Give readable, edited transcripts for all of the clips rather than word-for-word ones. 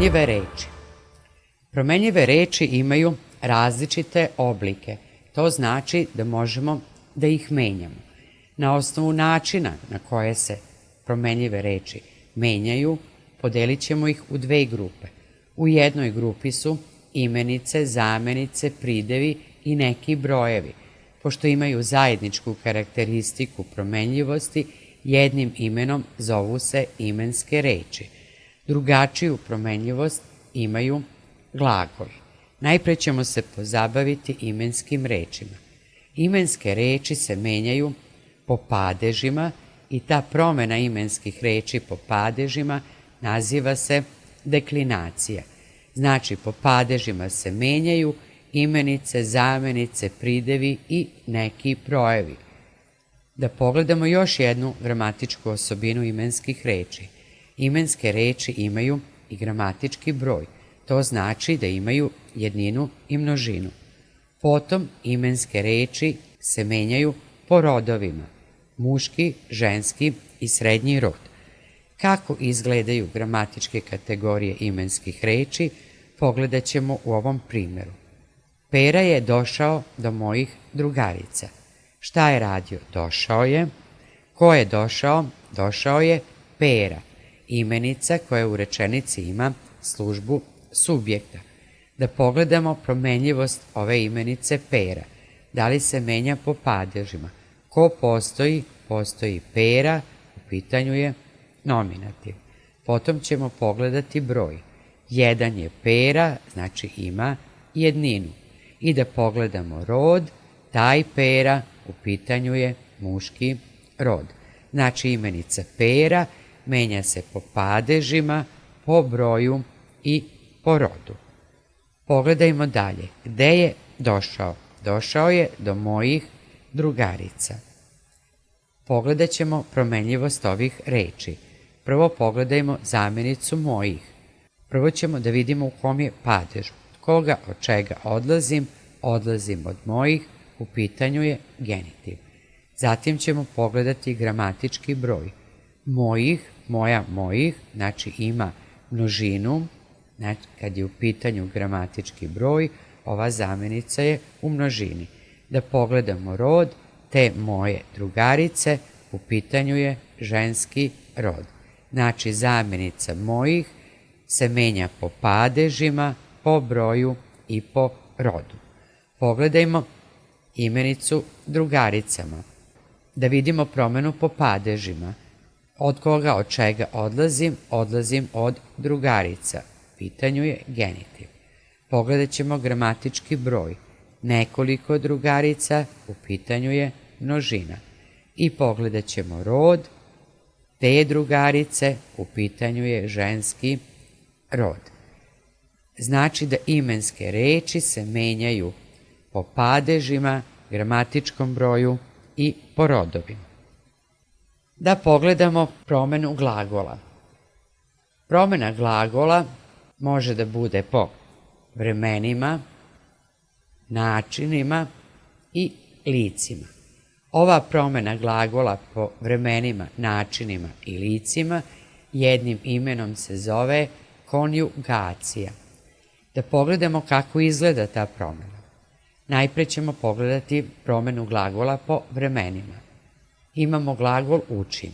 Promenjive reči. Promenjive reči imaju različite oblike. To znači da možemo da ih menjamo. Na osnovu načina na koje se promenjive reči menjaju, podelit ćemo ih u dve grupe. U jednoj grupi su imenice, zamenice, pridevi i neki brojevi. Pošto imaju zajedničku karakteristiku promenljivosti, jednim imenom zovu se imenske reči. Drugačiju promenljivost imaju glagoli. Najpre ćemo se pozabaviti imenskim rečima. Imenske reči se menjaju po padežima i ta promena imenskih reči po padežima naziva se deklinacija. Znači, po padežima se menjaju imenice, zamenice, pridevi i neki brojevi. Da pogledamo još jednu gramatičku osobinu imenskih reči. Imenske reči imaju i gramatički broj. To znači da imaju jedninu i množinu. Potom imenske reči se menjaju po rodovima. Muški, ženski i srednji rod. Kako izgledaju gramatičke kategorije imenskih reči, pogledat ćemo u ovom primjeru. Pera je došao do mojih drugarica. Šta je radio? Došao je. Ko je došao? Došao je Pera. Imenica koja u rečenici ima službu subjekta. Da pogledamo promenljivost ove imenice Pera. Da li se menja po padežima? Ko postoji? Postoji Pera. U pitanju je nominativ. Potom ćemo pogledati broj. Jedan je Pera, znači ima jedninu. I da pogledamo rod, taj Pera, u pitanju je muški rod. Znači imenica Pera menja se po padežima, po broju i po rodu. Pogledajmo dalje. Gde je došao? Došao je do mojih drugarica. Pogledat ćemo promenljivost ovih reči. Prvo pogledajmo zamenicu mojih. Prvo ćemo da vidimo u kom je padežu. Od koga, od čega odlazim? Odlazim od mojih, u pitanju je genitiv. Zatim ćemo pogledati gramatički broj. Mojih, moja, mojih, znači ima množinu. Znači, kad je u pitanju gramatički broj, ova zamenica je u množini. Da pogledamo rod, te moje drugarice, u pitanju je ženski rod. Znači, zamenica mojih se menja po padežima, po broju i po rodu. Pogledajmo imenicu drugaricama. Da vidimo promenu po padežima. Od koga, od čega odlazim? Odlazim od drugarica. U pitanju je genitiv. Pogledat ćemo gramatički broj. Nekoliko drugarica, u pitanju je množina. I pogledat ćemo rod, te drugarice, u pitanju je ženski rod. Znači da imenske reči se menjaju po padežima, gramatičkom broju i po rodovima. Da pogledamo promenu glagola. Promena glagola može da bude po vremenima, načinima i licima. Ova promena glagola po vremenima, načinima i licima jednim imenom se zove konjugacija. Da pogledamo kako izgleda ta promena. Najpre ćemo pogledati promenu glagola po vremenima. Imamo glagol učim.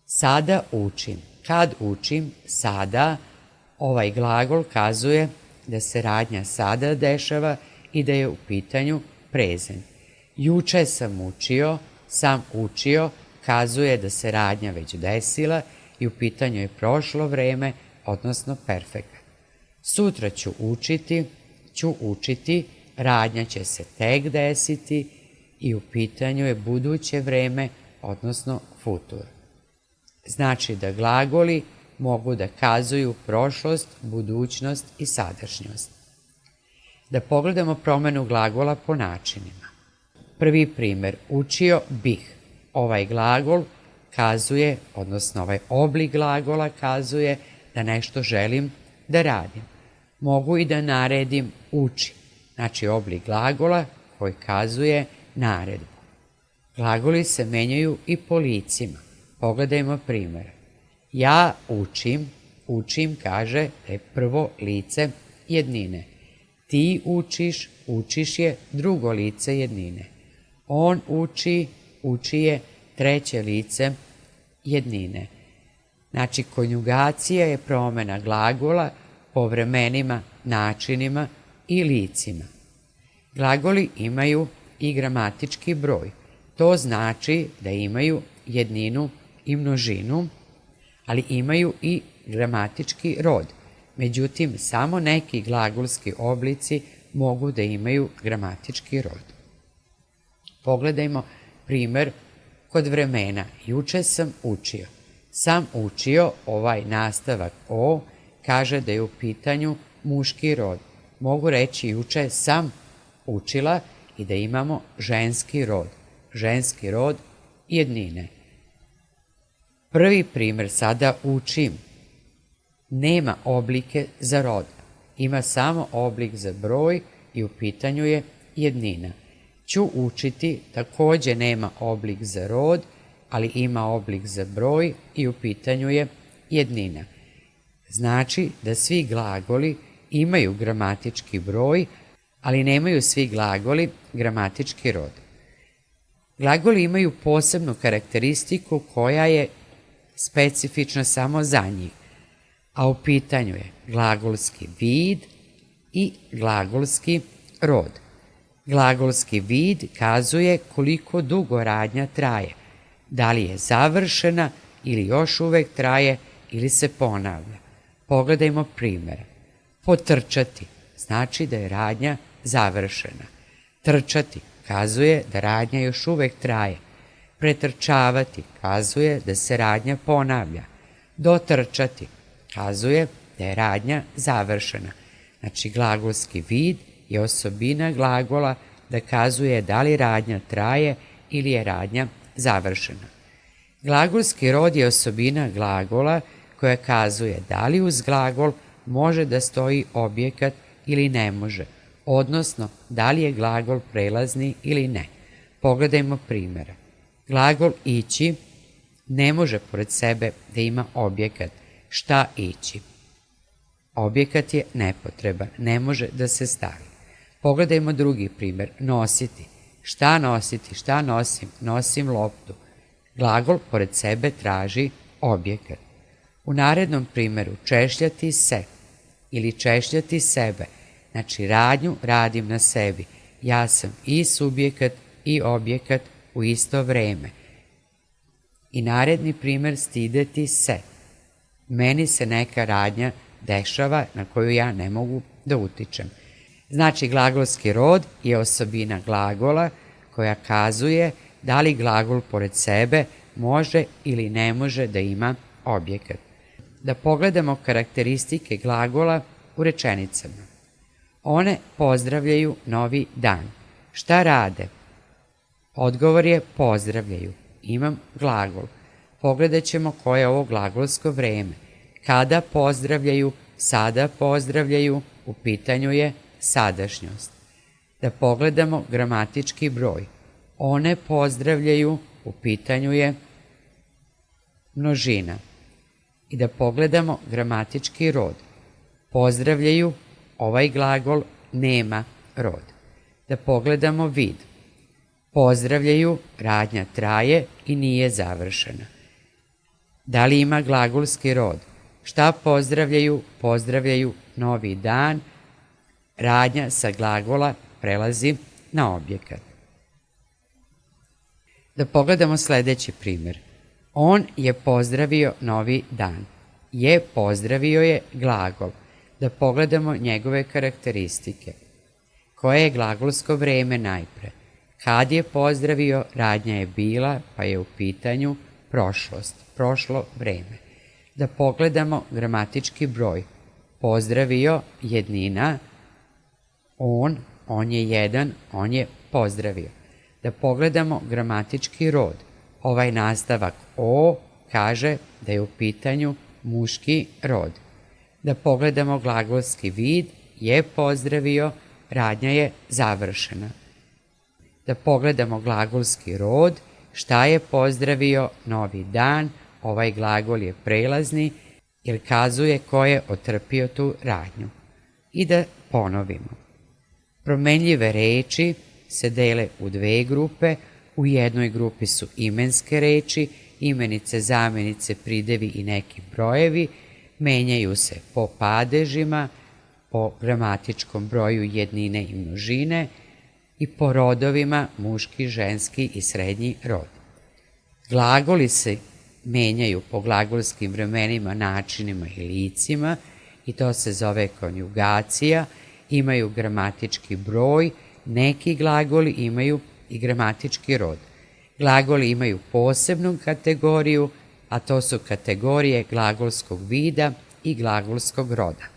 Sada učim. Kad učim? Sada. Ovaj glagol kazuje da se radnja sada dešava i da je u pitanju prezent. Juče sam učio, sam učio, kazuje da se radnja već desila i u pitanju je prošlo vreme, odnosno perfekat. Sutra ću učiti, radnja će se tek desiti i u pitanju je buduće vreme, odnosno futur. Znači da glagoli mogu da kazuju prošlost, budućnost i sadašnjost. Da pogledamo promenu glagola po načinima. Prvi primer, učio bih. Ovaj glagol kazuje, odnosno ovaj oblik glagola kazuje da nešto želim da radim. Mogu i da naredim uči. Znači oblik glagola koji kazuje naredbu. Glagoli se menjaju i po licima. Pogledajmo primjer. Ja učim, Učim kaže da je prvo lice jednine. Ti učiš, učiš je drugo lice jednine. On uči, uči je treće lice jednine. Znači, konjugacija je promena glagola po vremenima, načinima i licima. Glagoli imaju i gramatički broj. To znači da imaju jedninu i množinu, ali imaju i gramatički rod. Međutim, samo neki glagolski oblici mogu da imaju gramatički rod. Pogledajmo primer kod vremena. Juče sam učio. Sam učio, ovaj nastavak o, kaže da je u pitanju muški rod. Mogu reći juče sam učila i da imamo ženski rod. Ženski rod jednine. Prvi primer sada učim. Nema oblike za rod. Ima samo oblik za broj i u pitanju je jednina. Ću učiti takođe nema oblik za rod, ali ima oblik za broj i u pitanju je jednina. Znači da svi glagoli imaju gramatički broj, ali nemaju svi glagoli gramatički rod. Glagoli imaju posebnu karakteristiku koja je specifična samo za njih, a u pitanju je glagolski vid i glagolski rod. Glagolski vid kazuje koliko dugo radnja traje, da li je završena ili još uvek traje ili se ponavlja. Pogledajmo primjer. Potrčati znači da je radnja završena. Trčati kazuje da radnja još uvek traje. Pretrčavati kazuje da se radnja ponavlja. Dotrčati kazuje da je radnja završena. Znači, glagolski vid je osobina glagola da kazuje da li radnja traje ili je radnja završena. Glagolski rod je osobina glagola koja kazuje da li uz glagol može da stoji objekat ili ne može, odnosno da li je glagol prelazni ili ne. Pogledajmo primjera. Glagol ići ne može pored sebe da ima objekat. Šta ići? Objekat je nepotreban, ne može da se stavi. Pogledajmo drugi primjer. Nositi. Šta nositi? Šta nosim? Nosim loptu. Glagol pored sebe traži objekat. U narednom primjeru češljati se ili češljati sebe. Znači, radnju radim na sebi. Ja sam i subjekat i objekat u isto vreme. I naredni primjer stideti se. Meni se neka radnja dešava na koju ja ne mogu da utičem. Znači, glagolski rod je osobina glagola koja kazuje da li glagol pored sebe može ili ne može da ima objekat. Da pogledamo karakteristike glagola u rečenicama. One pozdravljaju novi dan. Šta rade? Odgovor je pozdravljaju. Imam glagol. Pogledat ćemo koje je ovo glagolsko vreme. Kada pozdravljaju, sada pozdravljaju, u pitanju je sadašnjost. Da pogledamo gramatički broj. One pozdravljaju, u pitanju je množina. I da pogledamo gramatički rod. Pozdravljaju, ovaj glagol nema rod. Da pogledamo vid. Pozdravljaju, radnja traje i nije završena. Da li ima glagolski rod? Šta pozdravljaju? Pozdravljaju novi dan. Radnja sa glagola prelazi na objekat. Da pogledamo sledeći primjer. On je pozdravio novi dan. Je pozdravio je glagol. Da pogledamo njegove karakteristike. Koje je glagolsko vreme najpre? Kad je pozdravio, radnja je bila, pa je u pitanju prošlost, prošlo vreme. Da pogledamo gramatički broj. Pozdravio, jednina, on je jedan, on je pozdravio. Da pogledamo gramatički rod. Ovaj nastavak o kaže da je u pitanju muški rod. Da pogledamo glagolski vid, je pozdravio, radnja je završena. Da pogledamo glagolski rod, šta je pozdravio, novi dan, ovaj glagol je prelazni jer kazuje ko je otrpio tu radnju. I da ponovimo. Promenljive reči se dele u dve grupe. U jednoj grupi su imenske reči, imenice, zamenice, pridevi i neki brojevi. Menjaju se po padežima, po gramatičkom broju jednine i množine i po rodovima muški, ženski i srednji rod. Glagoli se menjaju po glagolskim vremenima, načinima i licima i to se zove konjugacija, imaju gramatički broj, neki glagoli imaju i gramatički rod. Glagoli imaju posebnu kategoriju, a to su kategorije glagolskog vida i glagolskog roda.